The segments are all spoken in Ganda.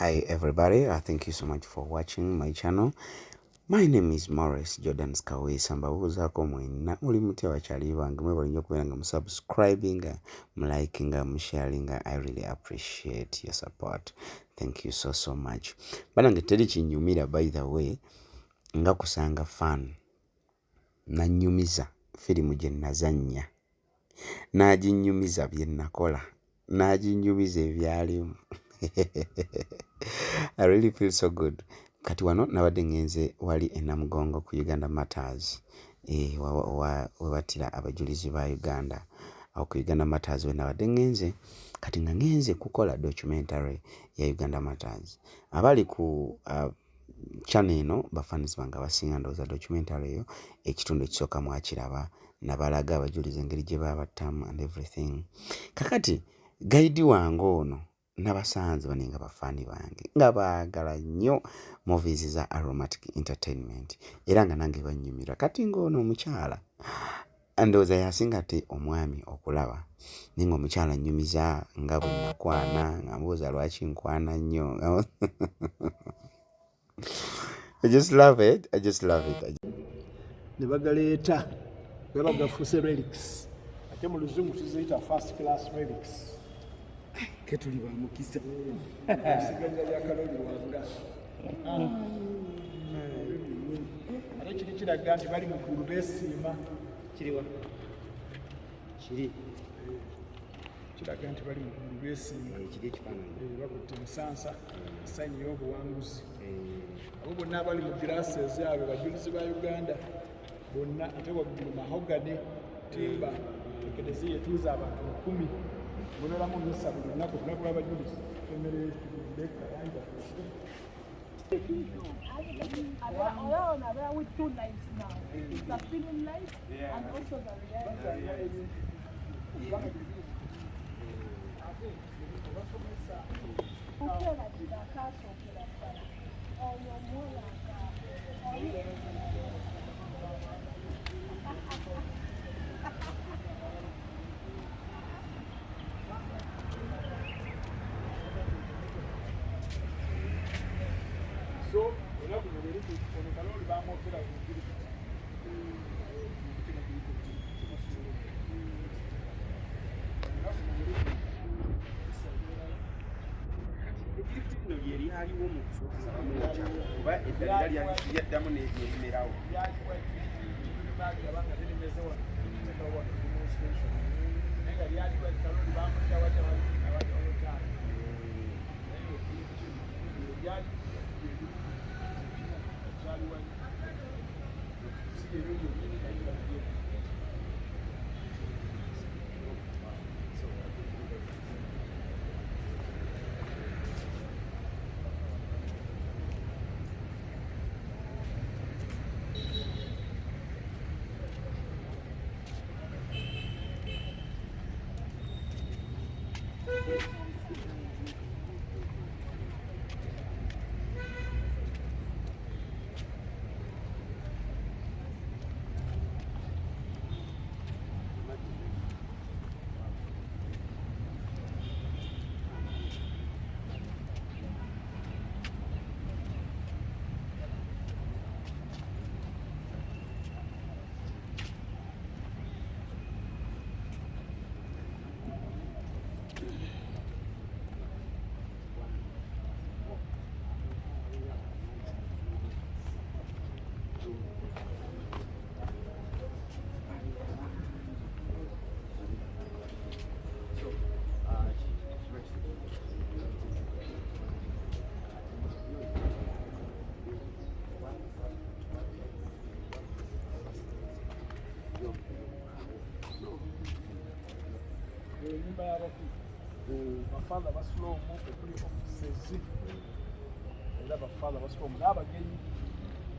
Hi everybody, thank you so much for watching my channel. My name is Morris Jordan Skawisa. Mbabuuzaako mwenna muli mutya bakyali bange mwebale nnyo okubeera nga musubscribing, liking, sharing. I really appreciate your support. Thank you so much. Banange teri kinyumira by the way nga kusanga fan nanyumiza firimu gye nazannya n'aginyumiza bye nakola n'aginyumiza ebyalimu. I really feel so good. Kati wano nabadde ngenze wali e Namugongo ku Uganda Matters. Webatira abajulizi ba Uganda. Awo ku Uganda Matters we nabadde ngenze. Kati nga ngenze kukola documentary ya Uganda Matters. Abali ku channel eno bafanizi bange abasinga ndowooza documentary eyo ekitundu ekisooka mwakiraba nabalaga abajulizi engeri gye babattamu and everything. Kakati guide wange ono n'abasanze bano nga bafaani bange nga baagala nnyo movies za Aromatic Entertainment era nga nange bannyumira. Kati ng'ono omukyala ndowooza yasinga te omwami okulaba naye ng'omukyala nnyumiza nga bwe nakwana nga mbuuza lwaki nkwana nnyo. I just love it. Ne bagaleeta gaba gafuuse relics ate mu luzungu tuziyita first class relics. Ketuli ba mukisa Siganja lya kaloli wanga ate kiri kiraga nti bali mu ggulu beesiima. kiriwa Kiraga nti bali mu ggulu beesiima. kiri ekifaananyi Bakutte ensansa essanyu y'obuwanguzi. Abo bonna abali mu glasses abo bajulizi ba Uganda bonna ate waggulu mahogany timba tekedezi yetuuza abantu 10 bonolamu misa buli lunaku lunaku lw'abajulizi emmere leka yanja with two lives now. The film life and also the reality. So, lunaku lw'eri ono kaloli bamwogera buli ennyumba y'abakulu bafaala basula omwo okuli omusezi era bafaala basula omwo n'abagenyi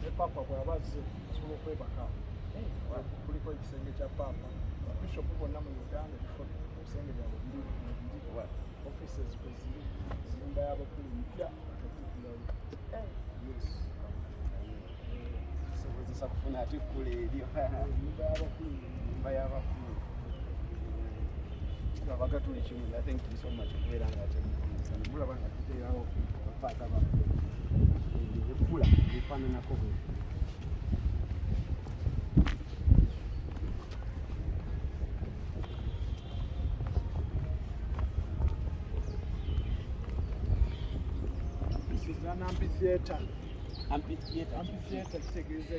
ne papa bw'abazze basobola okwebaka kuliko ekisenge kya papa bishopu bonna mu Uganda ebisenge byabwe biri offices kwe ziri ennyumba y'abakulu mpya sokozesa kufuna ate ekkula eryo ennyumba y'abakulu abaga tuli kimu. I think so much okubeera nga ate mulaba nga tuteerawo fata baffe ekkula lifaananako bwe This is an amphitheater. amphitheater Amphitheater kitegeeza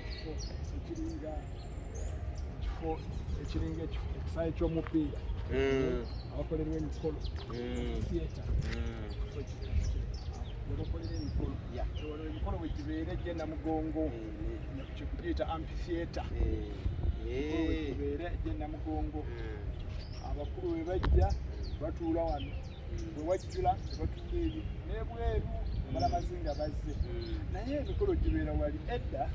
ekiringa ekisaawe ky'omupiira abakolerwa emikolo. Theater. Webakolera emikolo. Emikolo bwe gibeera ejja Namugongo kyekugiyita amphitheater. Gibeera ejja Namugongo. Abakulu bwe bajja batuula wano. Bwe wajjula batuula eri n'ebweru balamazi nga bazze. Naye emikolo gibeera wali edda.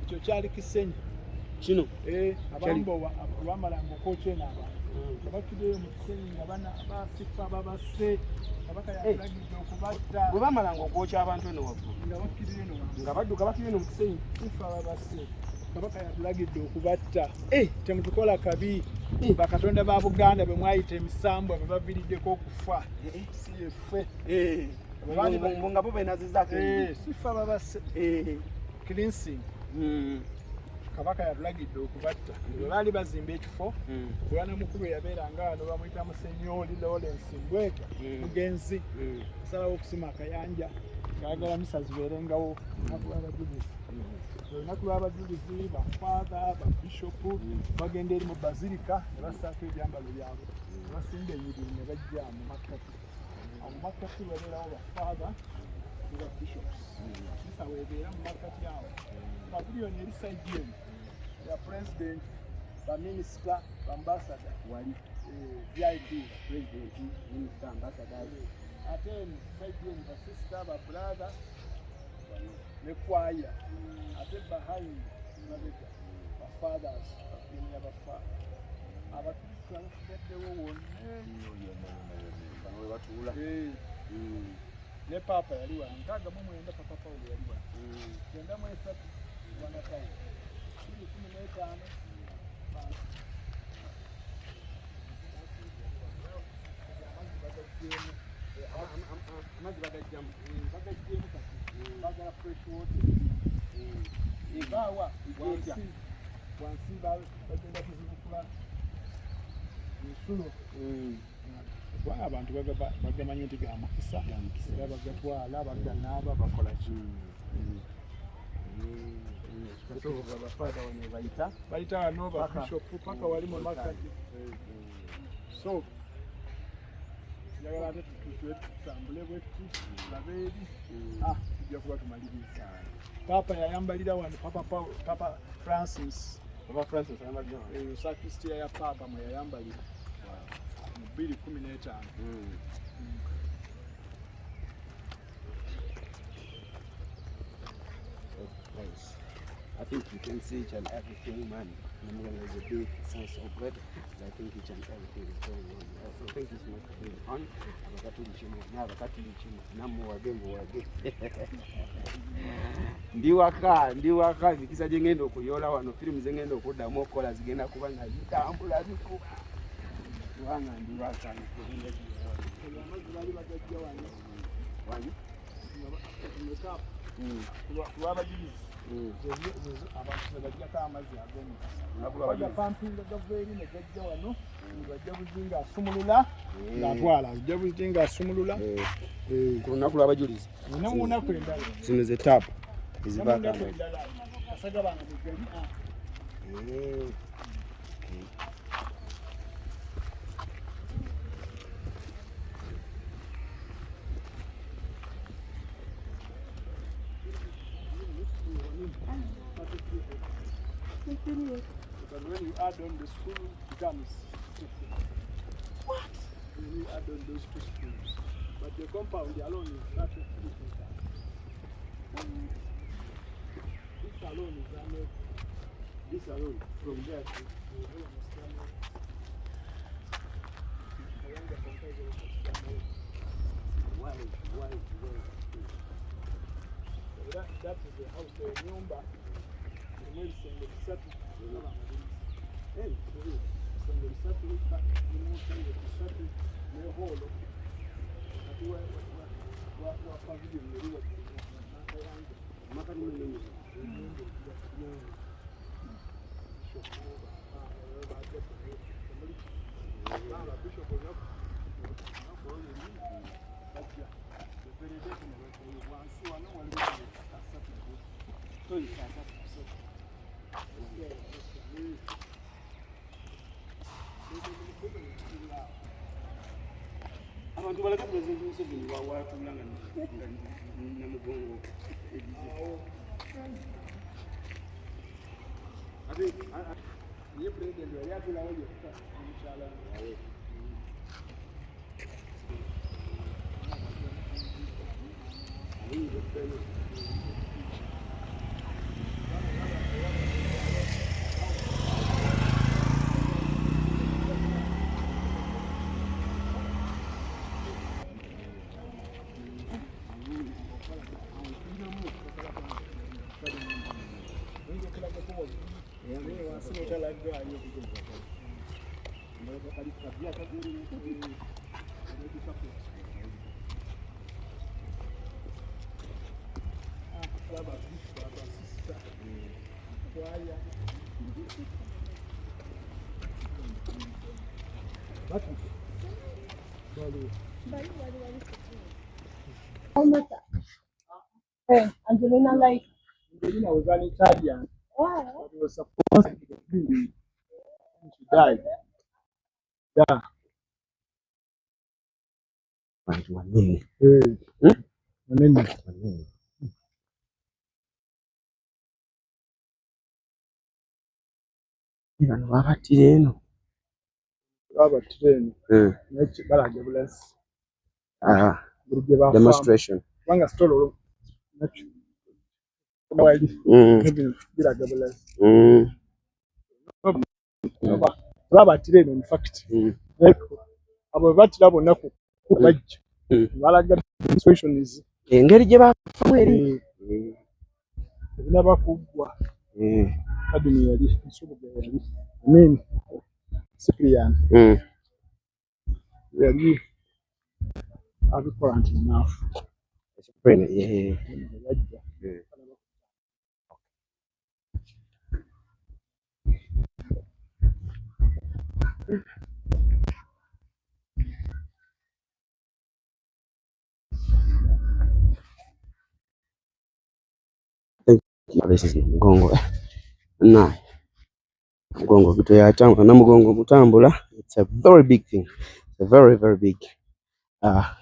Ekyo kyali Kisenyi. kino Abambowa lwamalanga okwokya n'abantu. Bakiddeyo mu Kisenyi nga basifa babasse. Kabaka yalagidde okubatta. bwe bamalanga okwokya abantu eno waggulu Nga bakiddeyo eno nga badduka bakiri eno mu Kisenyi sifa babasse. Kabaka yatulagidde okubatta. Temutukola kabi. Bakatonda ba Buganda bwe mwayita emisambwa bwe baviiriddeko okufa. Si yeffe. nga bo benazizaako Sifa babasse. Cleansing. Kabaka yatulagidde okubatta. Bwe baali bazimba ekifo, Bwana mukulu yabeeranga wano bamuyita Musenyoli Lawrence Mbwega mugenzi. Asalawo okusima akayanja ng'ayagala misa zibeerengawo olunaku lw'abajulizi. Olunaku lw'abajulizi bafaatha babishopu bagenda eri mu bazilika ne bassaako ebyambalo byabwe ne basimba enyiriri ne bajja mu makkati. Awo mu makkati babeerawo bafaatha ne babishops. Misa weebeera mu makkati awo. Pavilioni eri sayidi eno ya president, baminisita, bambasada wali VIP. president minister ambassador Ate eno sayidi eno basisita babrother ne kwaya. Ate behind mabega bafathers bagenera bafaatha. Abakristu abasigaddewo wonna bano we batuula ne Papa yali wano 69 Papa Paulo yali wano. 93 Bwana Paulo 15 amazzi bagajjamu bagajjeemu kati bagala fresh water. Ebaawa wansi bagenda kuzibukula ensulo. Kubanga abantu bagamanyi nti ga mukisa era bagatwala baganaaba bakola ki. abafaatha wano bayita wano babishopu paka wali mu makadi. So njagala ate tutambule bwetu tulabe eri tujja kuba tumaliriza. Papa yayambalira wano Papa Francis. Sakristia ya Papa mwe yayambalira mu 2015. I think you can see each and everything, man. There's a big sense of gratitude. I think each and everything is going on. So thank you so much for being on. Ndiwaka vikisa gye ngenda okuyoola wano firimu ze ngenda okuddamu okukola zigenda kuba nga zitambula zikuba kubanga ndiwaka Amazzi baali bagajja wano wani lw'abajulizi. Abantu bajjako amazzi ag'omukasa. Bajja pampinga gava eri ne gajja wano bajja buzi ng'asumulula ng'atwala. Ajja buzi ng'asumulula ku lunaku lw'abajulizi. ne mu nnaku endala. Zino ze taapu Ne mu ezivaako nnaku amazzi. endala asagabanga mugali. Because when you add on the school, it becomes 50. What? When you add on those two schools. But the compound alone is not 50 meters. This alone is alone. This alone, from there to that is the house, the nyumba. Ebisenge bisatu ebisenge bisatu ne hoolo abantu baleka President Museveni wawatula nga Namugongo ye president yali atulawo yekka omukyala Hey, Angelina, like, Angelina was an Italian. wow. But it was supposed to be when she died. Yeah. Bantu wanene. Wanene. Bano babattira eno. Babattira eno. Balaga bulasi. Demonstration. Kubanga sitolo biraga bulasi. Babattira eno in fact. Abo battira bonna ku bajja. Balaga demonstration is engeri gye bafamu eri. Ebinaba kuggwa. Kadumi yali nsubuga yali. Amen. Cyprian. Yali abikola nti naafu. This is Namugongo. No. Namugongo vitu ya chama Namugongo kutambula. It's a very big thing. It's a very, very big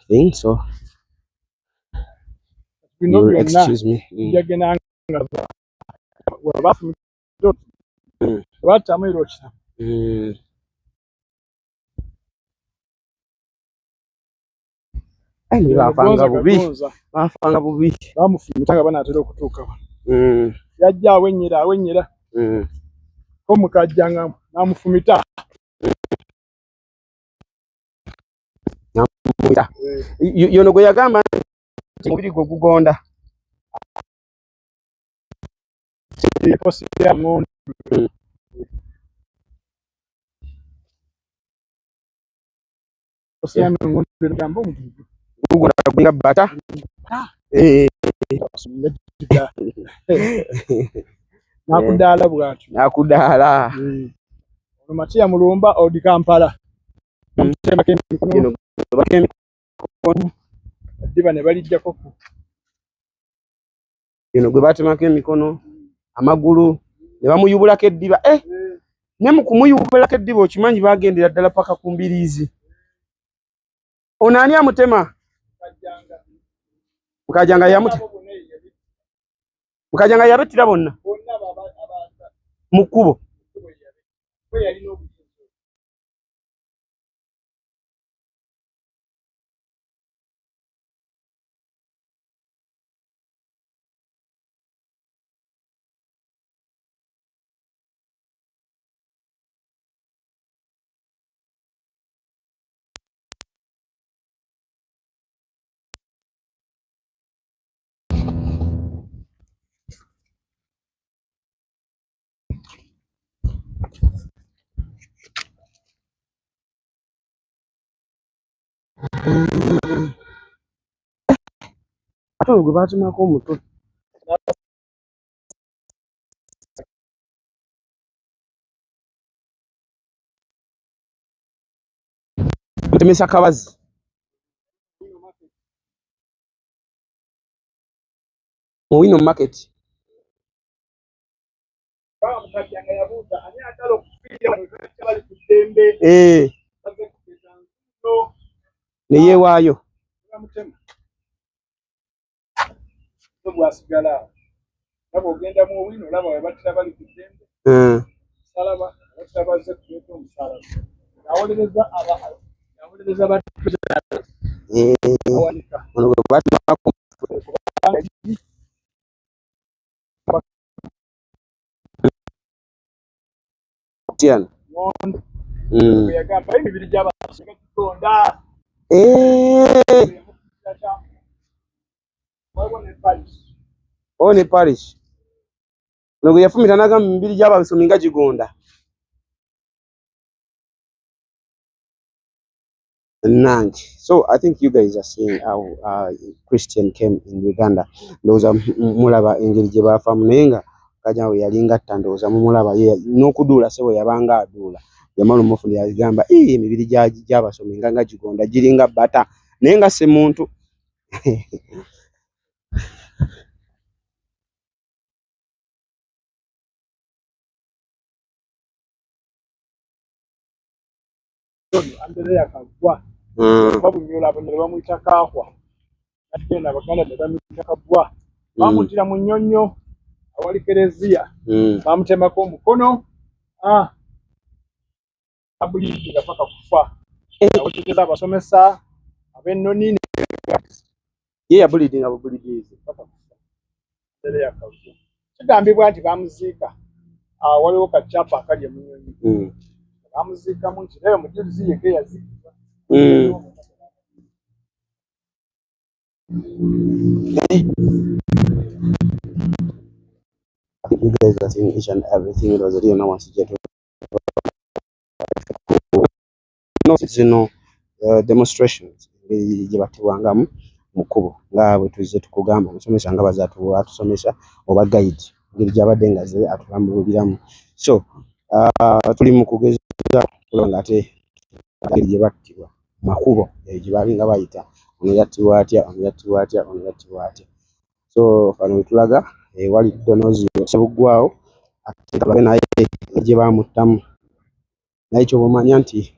thing. So you excuse me. Bafanga bubi. Bamufumita nga banaatera okutuuka. Yajja awenyera. Ko mukajjanga namufumita. Yono gwe yagamba nti mubiri gwe gugonda. Gugonda bata. Nakudaala bwatu. Nakudaala. Matiya Mulumba odi Kampala. Diba ne balijjako. Yono gwe batemako emikono, amagulu, ne bamuyubulako eddiba. Ne mu kumuyubulako eddiba okimanyi bagendera ddala paka ku mbiriizi. Ono ani amutema? Mukajjanga yamutema. Mukajjanga yabettira bonna. Mu kkubo. gwe batumako omutwe. Mutemesa Kabazi. Owino market. Niye waayo. Bwasigala laba ogenda mu wino laba webatira bali ku ddembe salaba batabaze kuleeta omusalaba yawolereza ono gwe batumako Tiano. yagamba emibiri gy'abatonda ne parish ono gwe yafumita n'agamba emibiri gy'abasomi nga gigonda. Nange. So I think you guys are seeing how Christian came in Uganda. Ndowooza mulaba engeri gye baafamu naye nga kajja we yali ngatta ndowooza mumulaba ye n'okuduula sebo yabanga aduula. Yamala omufuni yagamba emibiri gy'abasomi nga gigonda giringa bata naye nga si muntu. Andrea Kagwa babunyola abanyere bamuyita Kahwa agenda Abaganda ne bamuyita Kagwa bamutira mu nnyonnyo awali kereziya bamutemako omukono abulidinga paka kufa awetekeza abasomesa ab'ennoni ye yabulidinga bubulidiizi paka kufa. Andrea Kagwa kigambibwa nti bamuziika waliwo kacyapa akali mu nnyonnyo bamuziikamu nti naye omujulizi yeke yazikibwa. You guys are seeing each and everything. It was really no one to get no demonstrations gye batibwangamu mukubo nga bwe tuzze tukugamba omusomesa nga bazatusomesa oba guide ngeri gy'abadde nga ze atulambuliramu. So tuli mu kugeza kulonda ate gye battibwa makubo gye balinga bayita ono yattibwa atya ono yattibwa atya ono yattibwa atya. So fano wetulaga wali Donozi Sebuggwawo ate nga naye gye baamuttamu naye ky'omanya nti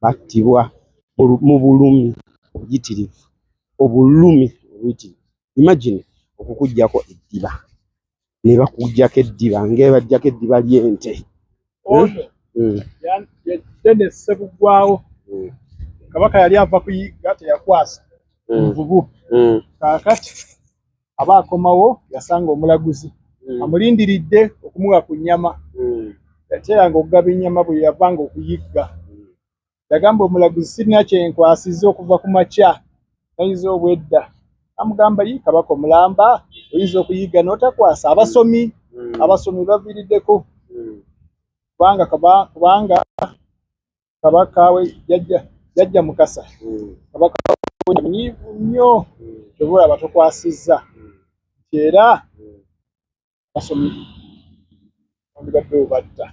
battibwa mu bulumi obuyitirivu obulumi obuyitirivu. Imagine okukuggyako eddiba ne bakuggyako eddiba ng'ebaggyako eddiba ly'ente. Dennis Sebuggwawo Kabaka yali ava kuyigga teyakwasa envubu kaakati aba akomawo yasanga omulaguzi amulindiridde okumuwa ku nnyama yateranga okugaba ennyama bwe yavanga okuyigga yagamba omulaguzi sirina kyenkwasiza okuva ku makya nayinza obwedda amugamba yi Kabaka omulamba oyinza okuyigga n'otakwasa abasomi baviiriddeko kubanga Kabaka we yajja Mukasa Kabaka munyiivu nnyo tebula batokwasizza nti era basomi bandibadde obatta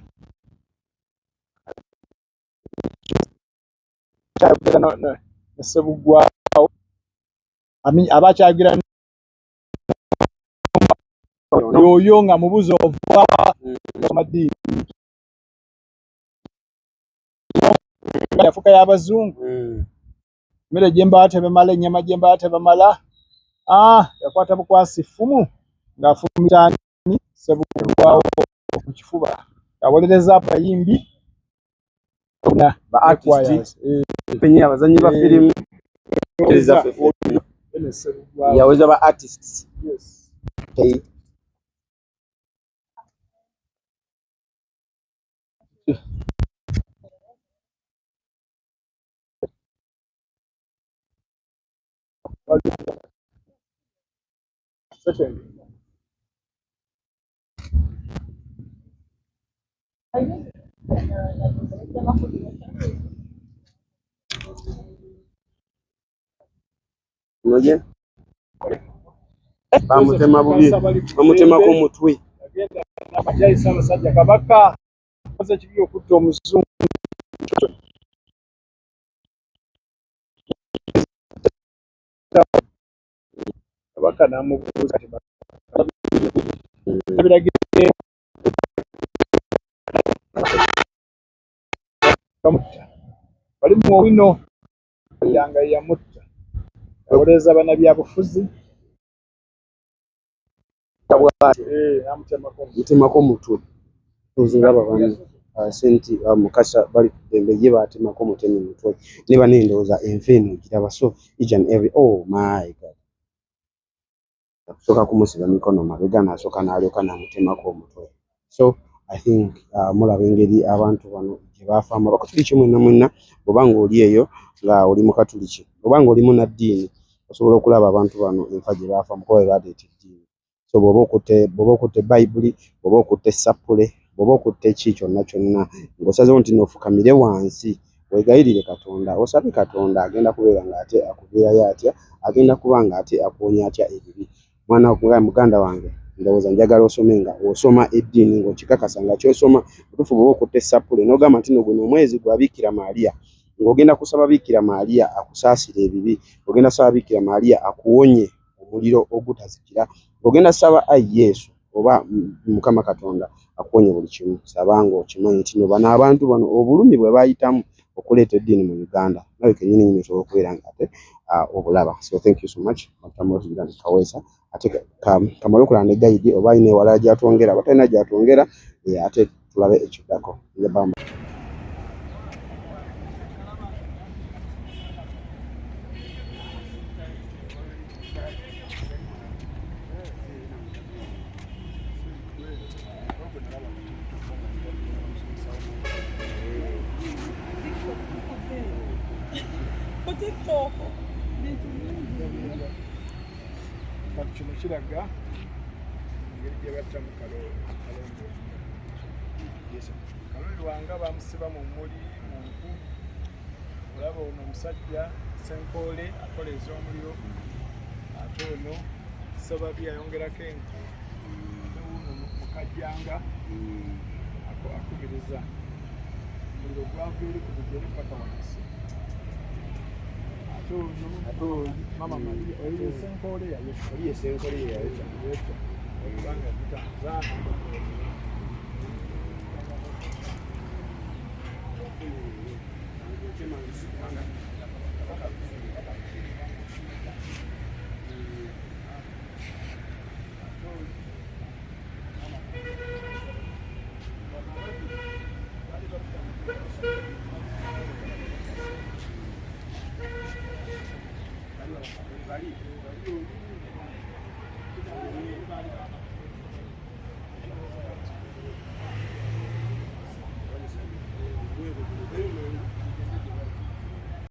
ne Sebuggwawo aba akyagira yoyo nga mubuzo ova amaddiini yafuka y'abazungu mmere gye mbala tebamala ennyama gye mbala tebamala yakwata bukwasi ffumu ng'afumita Sebuggwawo mu kifuba yawolereza abayimbi ba artists penye abazanyi ba firimu yaweza ba artists. Yes. Okay. Second. Moja bamutema bubi, bamutemako omutwe. Agenda n'amajayi Ssaabasajja Kabaka akoze ekibi okutta omuzungu. Kabaka n'amubuuza ati ebiragiro bamutta bali mu wino yanga yamutta awolereza bannabyabufuzi mutemako omutwe tuziraba bano senti Mukasa bali kudembe ye batemako omutemi mutwe ne banendooza enfa eno giraba so each and every oh my god soka kumusiba mikono mabega nasooka n'alyoka n'amutemako omutwe. So I think mulaba engeri abantu bano gye baafaamu abakatuliki mwenna bw'oba ng'oli eyo nga oli mu katuliki oba ng'oli munnaddiini osobola okulaba abantu bano enfa gye baafaamu kuba baaleeta eddiini. So bw'oba okutte Bayibuli, bw'oba okutte Sappule, bw'oba okutte ki kyonna ng'osazeewo nti n'ofukamire wansi weegayirire Katonda osabe Katonda agenda kubeera ng'ate akubeerayo atya, agenda kuba ng'ate akuwonya atya ebibi. Muganda wange ndowooza njagala osome nga osoma eddiini ng'okikakasa nga ky'osoma butuufu bw'oba okutte Sappule n'ogamba nti guno omwezi gwa Biikira Maaliya ng'ogenda kusaba Biikira Maaliya akusaasire ebibi, ogenda kusaba Biikira Maaliya akuwonye omuliro ogutazikira, ogenda saba Yesu oba Mukama Katonda akuwonye buli kimu. Saba ng'okimanyi nti bano abantu bano obulumi bwe baayitamu okuleeta eddiini mu Uganda nawe kennyini osobola okubeera ng'ate obulaba. So thank you so much Kaweesa. Ate kamale okulaba ne gayidi oba ayina ewalala gy'atwongera aba talina gy'atwongera ate tulabe ekiddako. Kino kiraga engeri gye battamu Kaloli wanga bamusiba mu mmuli mu nku. Olaba ono omusajja Senkoole akoleza omuliro ate ono Sababi ayongerako enku ate wuno Mukajjanga akubiriza omuliro gwava eri ku bigere paka wansi. Mama Maria, oyo Senkoole yayokya okubanga gitanzaana